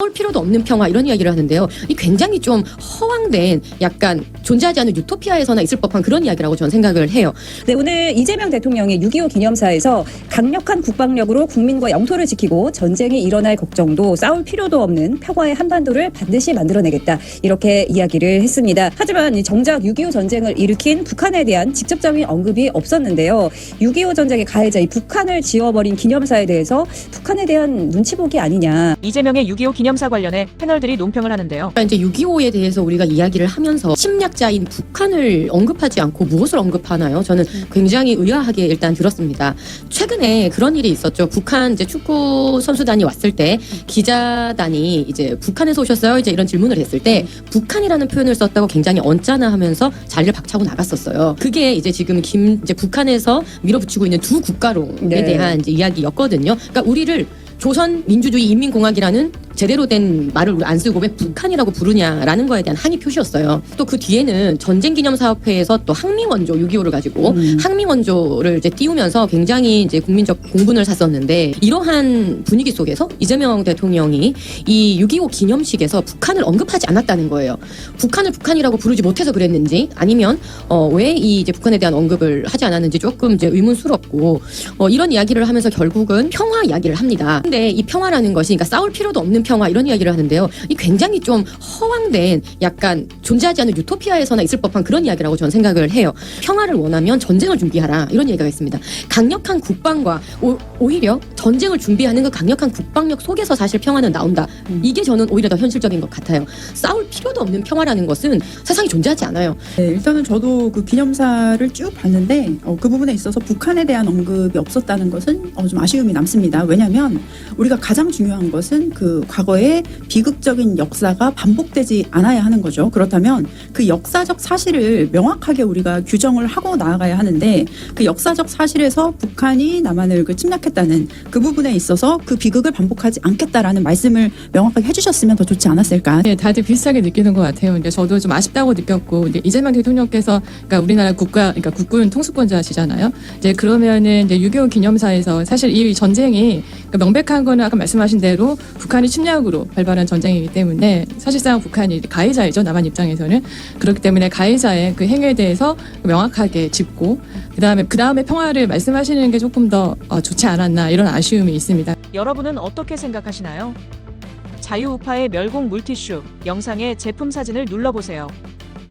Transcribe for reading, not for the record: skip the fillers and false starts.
올 필요도 없는 평화 이런 이야기를 하는데요. 이 굉장히 좀 허황된 약간 존재하지 않는 유토피아에서나 있을 법한 그런 이야기라고 저는 생각을 해요. 네, 오늘 이재명 대통령이 6.25 기념사에서 강력한 국방력으로 국민과 영토를 지키고 전쟁이 일어날 걱정도 싸울 필요도 없는 평화의 한반도를 반드시 만들어내겠다 이렇게 이야기를 했습니다. 하지만 정작 6.25 전쟁을 일으킨 북한에 대한 직접적인 언급이 없었는데요. 6.25 전쟁의 가해자 이 북한을 지워버린 기념사에 대해서 북한에 대한 눈치 보기 아니냐. 이재명의 6.25 기념사 관련해 패널들이 논평을 하는데요. 이제 6.25에 대해서 우리가 이야기를 하면서 침략자인 북한을 언급하지 않고 무엇을 언급하나요? 저는 굉장히 의아하게 일단 들었습니다. 최근에 그런 일이 있었죠. 북한 이제 축구 선수단이 왔을 때 기자단이 이제 북한에서 오셨어요? 이제 이런 질문을 했을 때 북한이라는 표현을 썼다고 굉장히 언짢아하면서 자리를 박차고 나갔었어요. 그게 이제 지금 이제 북한에서 밀어붙이고 있는 두 국가론에 대한 이제 이야기였거든요. 그러니까 우리를 조선민주주의 인민공화국이라는 제대로 된 말을 안 쓰고 왜 북한이라고 부르냐라는 거에 대한 항의 표시였어요. 또 그 뒤에는 전쟁기념사업회에서 또 항미원조 6.25를 가지고 항미원조를 이제 띄우면서 굉장히 이제 국민적 공분을 샀었는데 이러한 분위기 속에서 이재명 대통령이 이 6.25 기념식에서 북한을 언급하지 않았다는 거예요. 북한을 북한이라고 부르지 못해서 그랬는지 아니면 왜 이 이제 북한에 대한 언급을 하지 않았는지 조금 이제 의문스럽고 이런 이야기를 하면서 결국은 평화 이야기를 합니다. 근데 이 평화라는 것이 그러니까 싸울 필요도 없는 평화 이런 이야기를 하는데요. 이 굉장히 좀 허황된 약간 존재하지 않는 유토피아에서나 있을 법한 그런 이야기라고 저는 생각을 해요. 평화를 원하면 전쟁을 준비하라 이런 얘기가 있습니다. 강력한 국방과 오히려 전쟁을 준비하는 그 강력한 국방력 속에서 사실 평화는 나온다. 이게 저는 오히려 더 현실적인 것 같아요. 싸울 필요도 없는 평화라는 것은 세상에 존재하지 않아요. 네, 일단은 저도 그 기념사를 쭉 봤는데 그 부분에 있어서 북한에 대한 언급이 없었다는 것은 좀 아쉬움이 남습니다. 왜냐하면 우리가 가장 중요한 것은 그 과거의 비극적인 역사가 반복되지 않아야 하는 거죠. 그렇다면 그 역사적 사실을 명확하게 우리가 규정을 하고 나아가야 하는데 그 역사적 사실에서 북한이 남한을 침략했다는 그 부분에 있어서 그 비극을 반복하지 않겠다라는 말씀을 명확하게 해주셨으면 더 좋지 않았을까. 네, 다들 비슷하게 느끼는 것 같아요. 근데 저도 좀 아쉽다고 느꼈고, 이제 이재명 대통령께서 그러니까 우리나라 그러니까 국군 통수권자시잖아요. 이제 그러면은 이제 6.25 기념사에서 사실 이 전쟁이 그러니까 명백한 거는 아까 말씀하신 대로 북한이 침략으로 발발한 전쟁이기 때문에 사실상 북한이 가해자이죠. 남한 입장에서는. 그렇기 때문에 가해자의 그 행위에 대해서 명확하게 짚고 그다음에 평화를 말씀하시는 게 조금 더 좋지 않았나 이런 아쉬움이 있습니다. 여러분은 어떻게 생각하시나요? 자유우파의 멸공 물티슈 영상의 제품 사진을 눌러보세요.